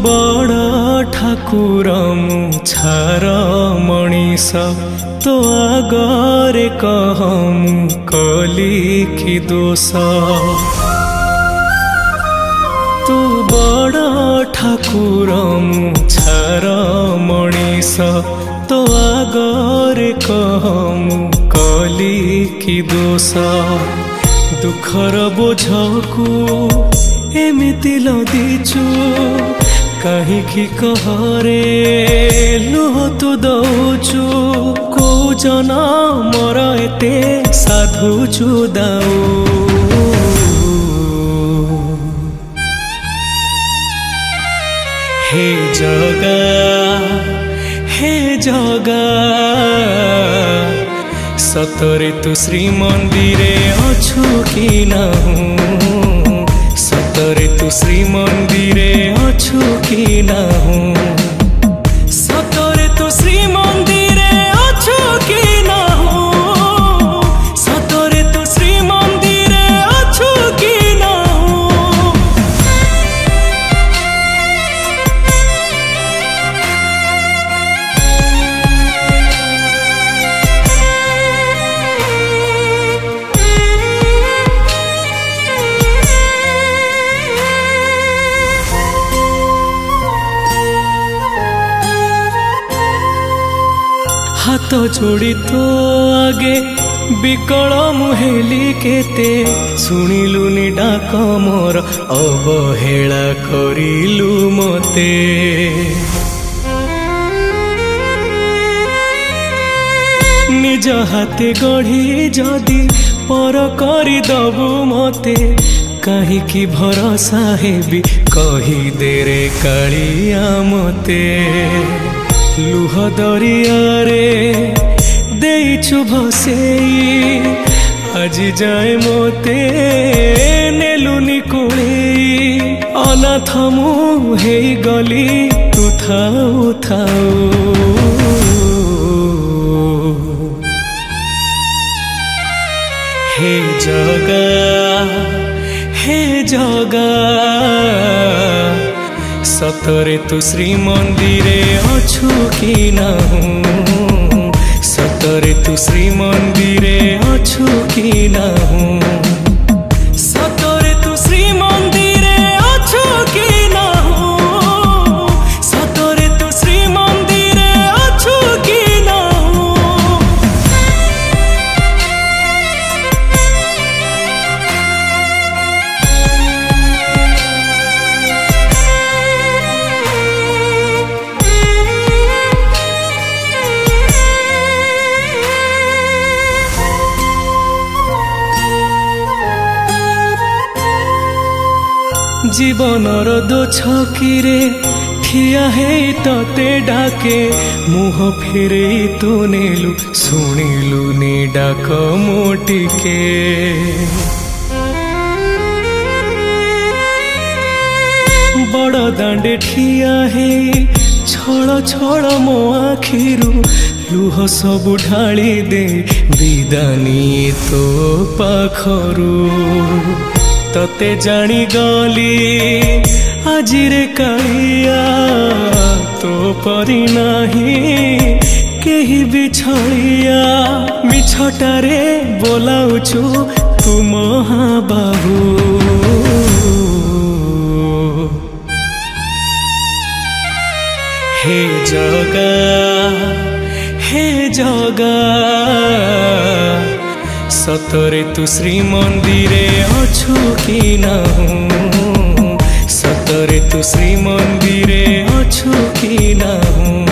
बड़ ठाकुर मु छार मनीष तो आगरे कह मु कली कि दोष। तू बड़ ठाकुर मु छार मनीष तो आगरे कह मु कली कि दोष। दुखर बोझकू एमिति लदिचु कहीं कहरे लुह तू दौचु को जनमर एते साधुचु दाऊ। हे जगा हे जगा सतरे तू श्रीमंदिरे अछु कि नाहूँ। सतरे तू श्रीमंदिरे अछु कि नाहूँ। सतरे तू श्रीमंदिरे अछु कि नाहूँ। सतरे तू श्रीमंदिरे अछु कि नाहूँ। हाथ जोड़ी तो आगे बिकल मुहेली केते शुणिलुनि डाक मोर अवहेला करिलु मते। निज हाथे गढ़ी जदि पर करी दबु मते कहीं की भरोसा हेबी कही दे रे कालिया मते। लुह दरिया रे देइछु भसेई आज जाए मोते नेलुनी कोळेई। अनाथ मु हेई गली तू थाऊ थाऊ। हे जगा हे जगा सतरे तू श्रीमंदिरे अछु कि नाहूँ। सतरे तू श्रीमंदिरे अछु कि नाहूँ। सतरे तू श्रीमंदिरे अछु कि नाहूँ। सतरे तू श्रीमंदिरे अछु कि नाहूँ। जीवनर दो छकीरे ठिया है तते डाके मुह फेरे तू नेलु शुणिलु नी डाक मोटिके। बड़ दांडे ठिया है छड़ छड़ मो आखिरु लुह सबु ढाली दे विदानी तो पाखरु। तते जानी गली आजिरे कालिया तो परी नाही केही बिछड़िया। मिछटारे बोलाउछु तू महाबाहु। हे जगा हे जगा सतरे तू श्रीमंदिरे अछु कि नाहूँ। सतरे तू श्रीमंदिरे अछु कि नाहूँ।